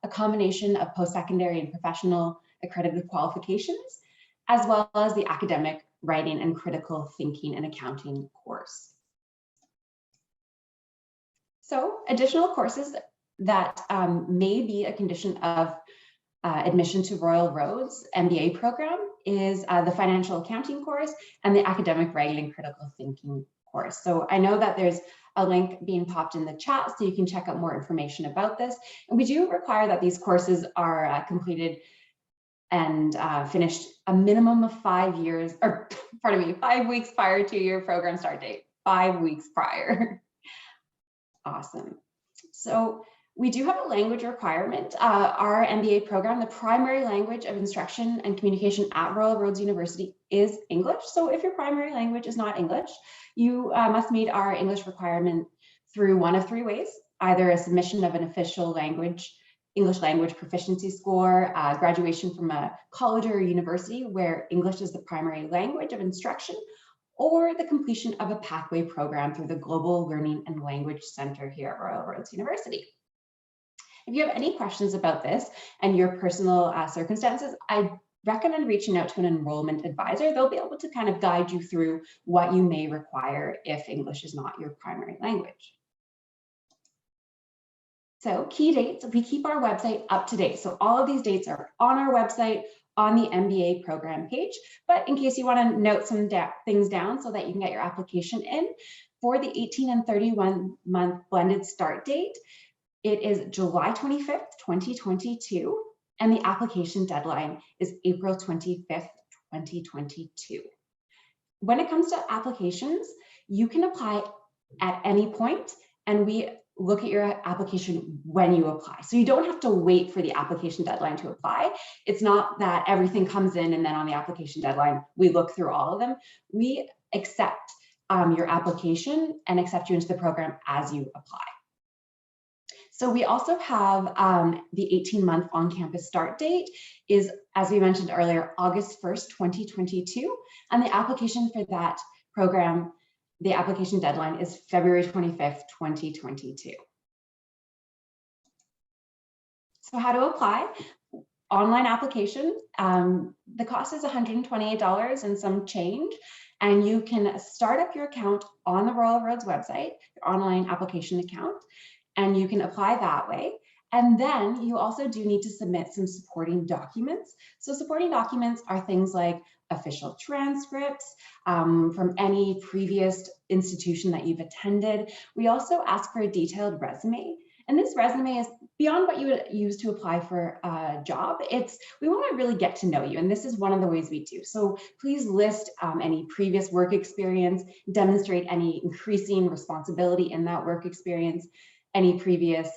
a combination of post-secondary and professional accredited qualifications, as well as the academic writing and critical thinking and accounting course. So additional courses that may be a condition of admission to Royal Roads MBA program is the financial accounting course and the academic writing and critical thinking course. So I know that there's a link being popped in the chat so you can check out more information about this. And we do require that these courses are completed and finished a minimum of 5 years, or pardon me, 5 weeks prior to your program start date, 5 weeks prior. Awesome. So we do have a language requirement. Our MBA program, the primary language of instruction and communication at Royal Roads University is English. So if your primary language is not English, you must meet our English requirement through one of 3 ways, either a submission of an official language, English language proficiency score, graduation from a college or university where English is the primary language of instruction, or the completion of a pathway program through the Global Learning and Language Center here at Royal Roads University. If you have any questions about this and your personal circumstances, I recommend reaching out to an enrollment advisor. They'll be able to kind of guide you through what you may require if English is not your primary language. So key dates, we keep our website up to date. So all of these dates are on our website on the MBA program page. But in case you want to note some things down so that you can get your application in, for the 18 and 31 month blended start date, it is July 25th, 2022, and the application deadline is April 25th, 2022. When it comes to applications, you can apply at any point, and we look at your application when you apply. So you don't have to wait for the application deadline to apply. It's not that everything comes in and then on the application deadline, we look through all of them. We accept your application and accept you into the program as you apply. So we also have the 18-month on-campus start date is, as we mentioned earlier, August 1st, 2022. And the application for that program, the application deadline is February 25th, 2022. So how to apply? online application. The cost is $128 and some change, and you can start up your account on the Royal Roads website, your online application account, and you can apply that way. And then you also do need to submit some supporting documents. So supporting documents are things like official transcripts from any previous institution that you've attended. We also ask for a detailed resume. And this resume is beyond what you would use to apply for a job. We want to really get to know you, and this is one of the ways we do. So please list any previous work experience, demonstrate any increasing responsibility in that work experience, any previous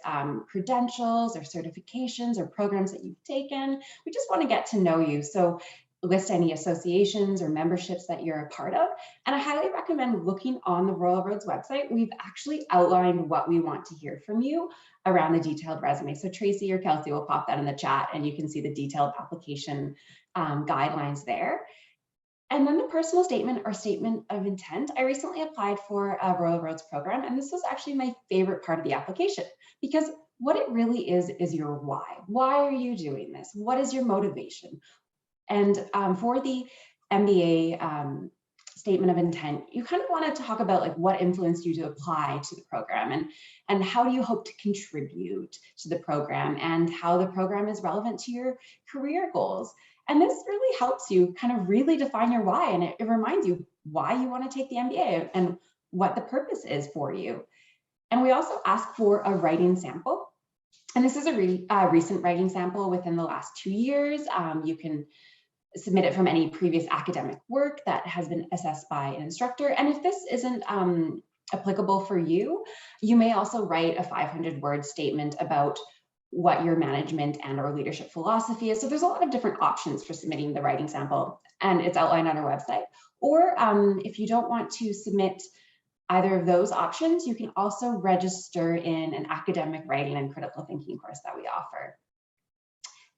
credentials or certifications or programs that you've taken. We just want to get to know you. So list any associations or memberships that you're a part of. And I highly recommend looking on the Royal Roads website. We've actually outlined what we want to hear from you around the detailed resume. So Tracy or Kelsey will pop that in the chat and you can see the detailed application guidelines there. And then the personal statement or statement of intent. I recently applied for a Royal Roads program, and this was actually my favorite part of the application, because what it really is your why. Why are you doing this? What is your motivation? And for the MBA statement of intent, you kind of want to talk about like what influenced you to apply to the program, and how do you hope to contribute to the program, and how the program is relevant to your career goals. And this really helps you kind of really define your why, and it reminds you why you want to take the MBA and what the purpose is for you. And we also ask for a writing sample. And this is a recent writing sample within the last 2 years. You can submit it from any previous academic work that has been assessed by an instructor. And if this isn't applicable for you, you may also write a 500-word statement about what your management and or leadership philosophy is. So there's a lot of different options for submitting the writing sample, and it's outlined on our website. Or if you don't want to submit either of those options, you can also register in an academic writing and critical thinking course that we offer.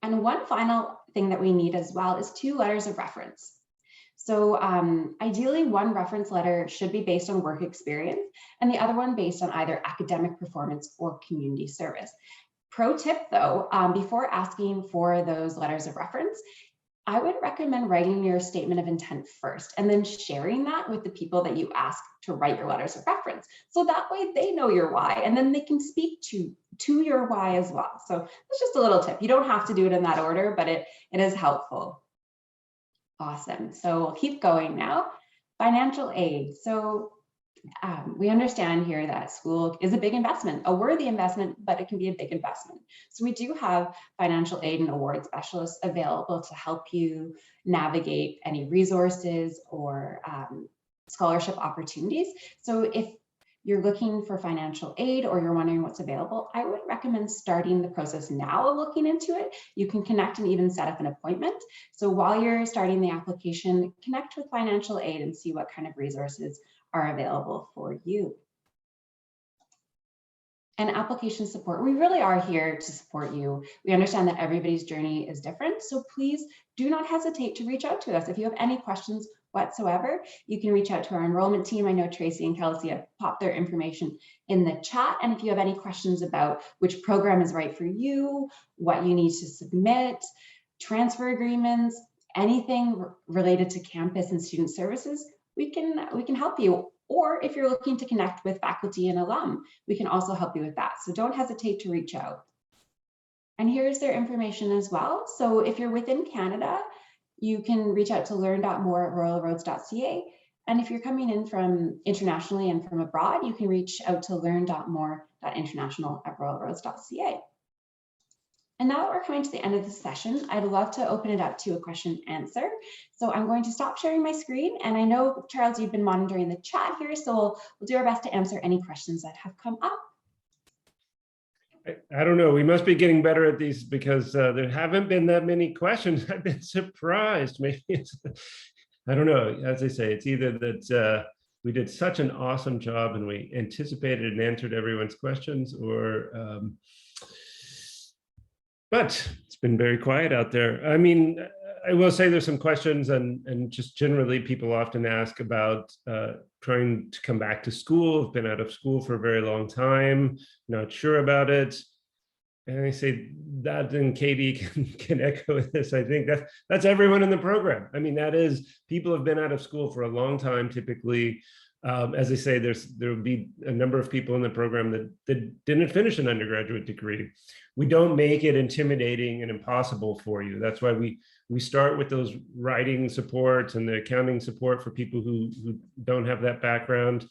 And one final thing that we need as well is 2 letters of reference. So ideally, one reference letter should be based on work experience, and the other one based on either academic performance or community service. Pro tip though, before asking for those letters of reference, I would recommend writing your statement of intent first and then sharing that with the people that you ask to write your letters of reference. So that way they know your why, and then they can speak to your why as well. So that's just a little tip. You don't have to do it in that order, but it is helpful. Awesome. So we'll keep going now. Financial aid. So we understand here that school is a big investment, a worthy investment, but it can be a big investment. So we do have financial aid and award specialists available to help you navigate any resources or scholarship opportunities. So if you're looking for financial aid or you're wondering what's available, I would recommend starting the process now of looking into it. You can connect and even set up an appointment. So while you're starting the application, connect with financial aid and see what kind of resources are available for you. And application support, we really are here to support you. We understand that everybody's journey is different, so please do not hesitate to reach out to us. If you have any questions whatsoever, you can reach out to our enrollment team. I know Tracy and Kelsey have popped their information in the chat. And if you have any questions about which program is right for you, what you need to submit, transfer agreements, anything related to campus and student services, we can help you. Or if you're looking to connect with faculty and alum, we can also help you with that. So don't hesitate to reach out. And here's their information as well. So if you're within Canada, you can reach out to learn.more@royalroads.ca. And if you're coming in from internationally and from abroad, you can reach out to learn.more.international@royalroads.ca. And now that we're coming to the end of the session, I'd love to open it up to a question and answer. So I'm going to stop sharing my screen. And I know, Charles, you've been monitoring the chat here, so we'll do our best to answer any questions that have come up. I don't know. We must be getting better at these because there haven't been that many questions. I've been surprised. Maybe it's, I don't know. As I say, it's either that we did such an awesome job and we anticipated and answered everyone's questions, or but it's been very quiet out there. I mean, I will say there's some questions, and just generally people often ask about trying to come back to school. I've been out of school for a very long time, not sure about it. and I say that, and Katie can echo this. I think that's everyone in the program. I mean, that is, people have been out of school for a long time, typically. As I say, there will be a number of people in the program that didn't finish an undergraduate degree. We don't make it intimidating and impossible for you. That's why we start with those writing supports and the accounting support for people who don't have that background,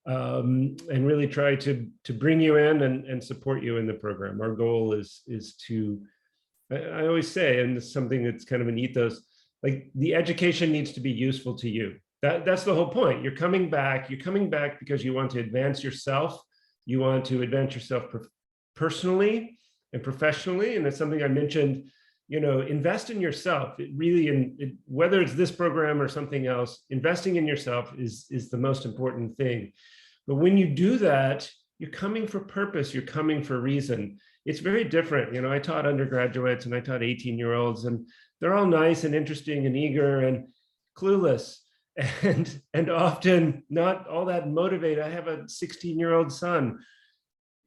and really try to bring you in and support you in the program. Our goal is to, I always say, and this is something that's kind of an ethos, like the education needs to be useful to you. That's the whole point. You're coming back because you want to advance yourself. You want to advance yourself personally and professionally. And it's something I mentioned, invest in yourself. It really, whether it's this program or something else, investing in yourself is the most important thing. But when you do that, you're coming for purpose, you're coming for reason. It's very different. I taught undergraduates and I taught 18-year-olds, and they're all nice and interesting and eager and clueless. And often not all that motivated. I have a 16-year-old son.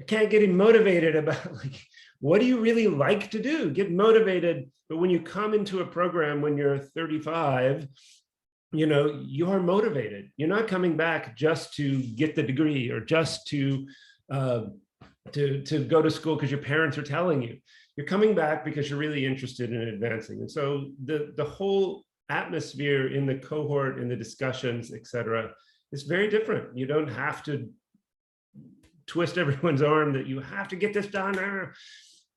I can't get him motivated about, like, what do you really like to do? Get motivated. But when you come into a program when you're 35, you're motivated. You're not coming back just to get the degree or just to go to school because your parents are telling you. You're coming back because you're really interested in advancing. And so the whole atmosphere in the cohort, in the discussions, etc., is very different. You don't have to twist everyone's arm that you have to get this done.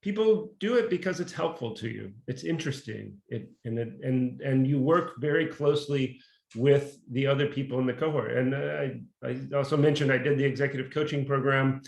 People do it because it's helpful to you. It's interesting. And you work very closely with the other people in the cohort. And I also mentioned I did the executive coaching program.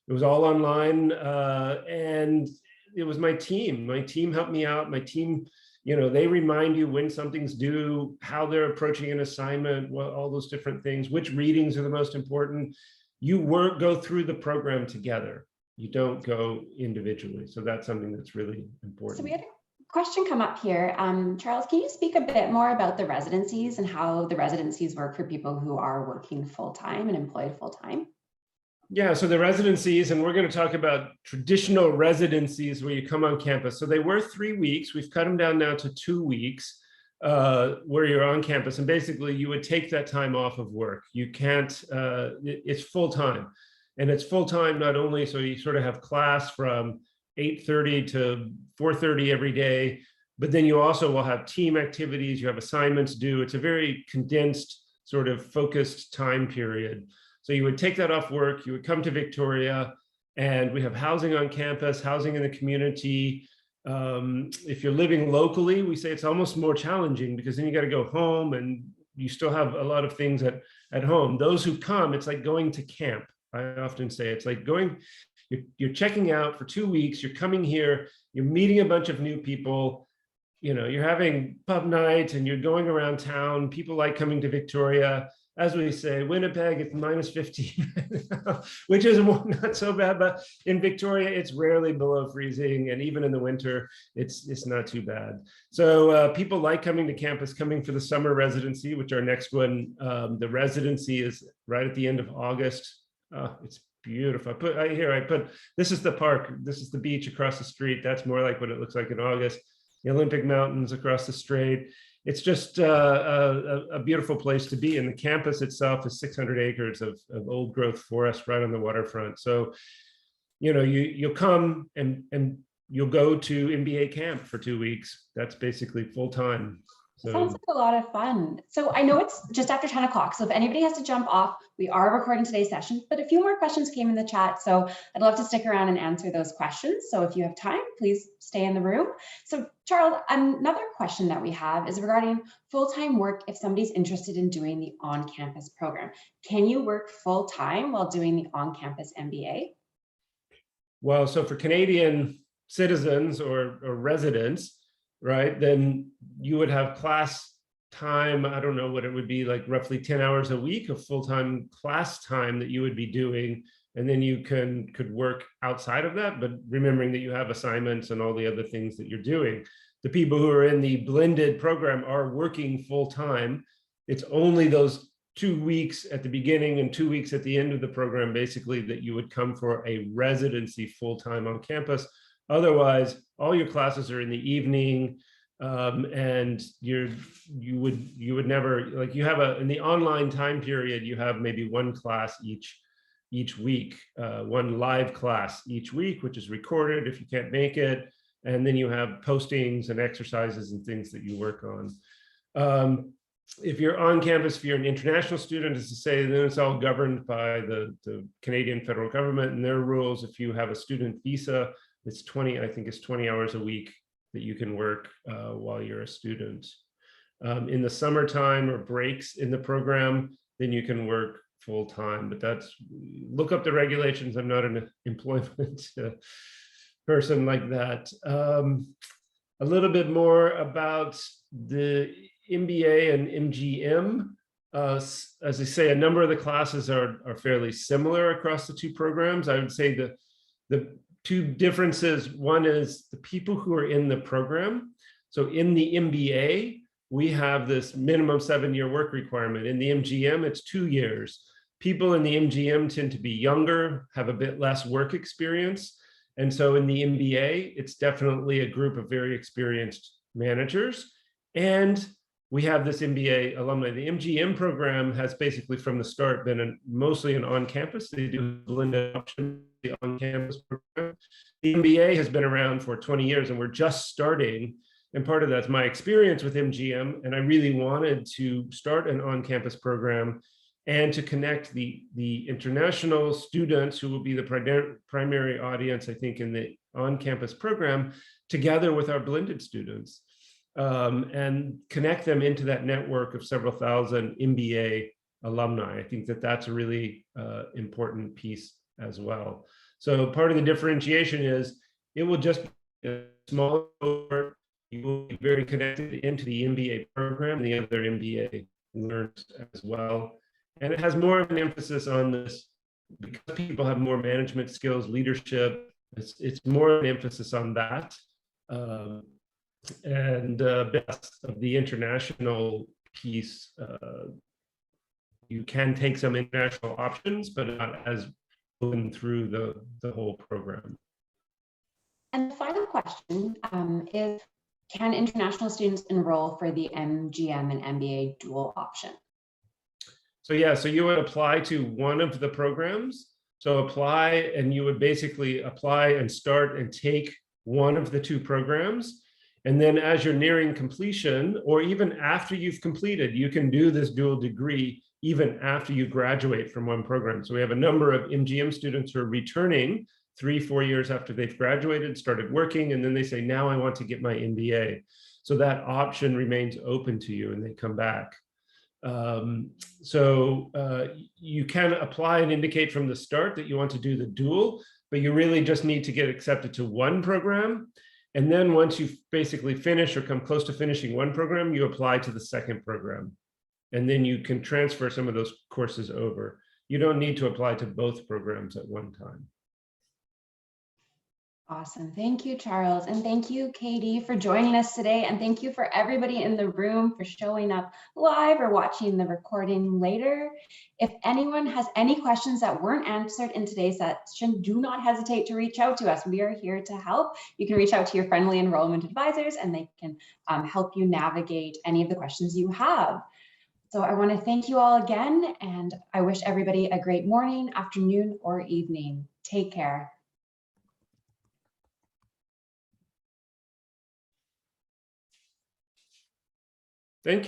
It was all online, and it was my team. My team helped me out. My team, they remind you when something's due, how they're approaching an assignment, all those different things, which readings are the most important. You go through the program together. You don't go individually. So that's something that's really important. So we had a question come up here. Charles, can you speak a bit more about the residencies and how the residencies work for people who are working full-time and employed full-time? Yeah, so the residencies, and we're going to talk about traditional residencies where you come on campus. So they were 3 weeks. We've cut them down now to 2 weeks where you're on campus. And basically you would take that time off of work. You can't, it's full-time. And it's full-time not only, so you sort of have class from 8:30 to 4:30 every day, but then you also will have team activities, you have assignments due. It's a very condensed, sort of focused time period. So you would take that off work, you would come to Victoria, and we have housing on campus, housing in the community. If you're living locally, we say it's almost more challenging because then you got to go home and you still have a lot of things at home. Those who come, it's like going to camp. I often say it's like you're checking out for 2 weeks, you're coming here, you're meeting a bunch of new people, you're having pub night and you're going around town. People like coming to Victoria. As we say, Winnipeg, it's -15, which is not so bad, but in Victoria, it's rarely below freezing. And even in the winter, it's not too bad. So people like coming to campus, coming for the summer residency, which our next one, the residency is right at the end of August. It's beautiful. I put, this is the park, this is the beach across the street. That's more like what it looks like in August. The Olympic Mountains across the strait. It's just a beautiful place to be. And the campus itself is 600 acres of old growth forest right on the waterfront. So, you'll come and you'll go to MBA camp for 2 weeks. That's basically full time. So, sounds like a lot of fun. So I know it's just after 10 o'clock. So if anybody has to jump off, we are recording today's session, but a few more questions came in the chat. So I'd love to stick around and answer those questions. So if you have time, please stay in the room. So Charles, another question that we have is regarding full-time work. If somebody's interested in doing the on-campus program, can you work full-time while doing the on-campus MBA? Well, so for Canadian citizens or residents, right, then you would have class time. I don't know what it would be, like roughly 10 hours a week of full-time class time that you would be doing. And then you could work outside of that, but remembering that you have assignments and all the other things that you're doing. The people who are in the blended program are working full-time. It's only those 2 weeks at the beginning and 2 weeks at the end of the program, basically, that you would come for a residency full-time on campus. Otherwise, all your classes are in the evening, and you would never, like, you have in the online time period, you have maybe one class each week, one live class each week, which is recorded if you can't make it. And then you have postings and exercises and things that you work on. If you're on campus, if you're an international student, as to say, then it's all governed by the Canadian federal government and their rules. If you have a student visa, it's 20, I think it's 20 hours a week that you can work while you're a student. In the summertime or breaks in the program, then you can work full time, but look up the regulations. I'm not an employment person like that. A little bit more about the MBA and MGM. As I say, a number of the classes are fairly similar across the two programs. I would say the two differences, one is the people who are in the program. So in the MBA, we have this minimum 7-year work requirement. In the MGM, it's 2 years. People in the MGM tend to be younger, have a bit less work experience. And so in the MBA, it's definitely a group of very experienced managers. And we have this MBA alumni. The MGM program has basically from the start been mostly an on-campus. They do blended option, the on-campus program. The MBA has been around for 20 years and we're just starting. And part of that's my experience with MGM. And I really wanted to start an on-campus program and to connect the international students who will be the primary audience, I think, in the on-campus program, together with our blended students, and connect them into that network of several thousand MBA alumni. I think that that's a really important piece as well. So part of the differentiation is it will just be a small cohort. You will be very connected into the MBA program, and the other MBA learners as well. And it has more of an emphasis on this because people have more management skills, leadership. It's more an emphasis on that. And best of the international piece, you can take some international options, but not as going through the whole program. And the final question is, can international students enroll for the MGM and MBA dual option? So yeah, so you would apply to one of the programs. So apply, and you would basically apply and start and take one of the two programs. And then as you're nearing completion, or even after you've completed, you can do this dual degree even after you graduate from one program. So we have a number of MGM students who are returning 3-4 years after they've graduated, started working, and then they say, now I want to get my MBA. So that option remains open to you and they come back. You can apply and indicate from the start that you want to do the dual, but you really just need to get accepted to one program. And then once you basically finish or come close to finishing one program, you apply to the second program. And then you can transfer some of those courses over. You don't need to apply to both programs at one time. Awesome. Thank you, Charles. And thank you, Katie, for joining us today. And thank you for everybody in the room for showing up live or watching the recording later. If anyone has any questions that weren't answered in today's session, do not hesitate to reach out to us. We are here to help. You can reach out to your friendly enrollment advisors and they can help you navigate any of the questions you have. So I want to thank you all again, and I wish everybody a great morning, afternoon, or evening. Take care. Thank you.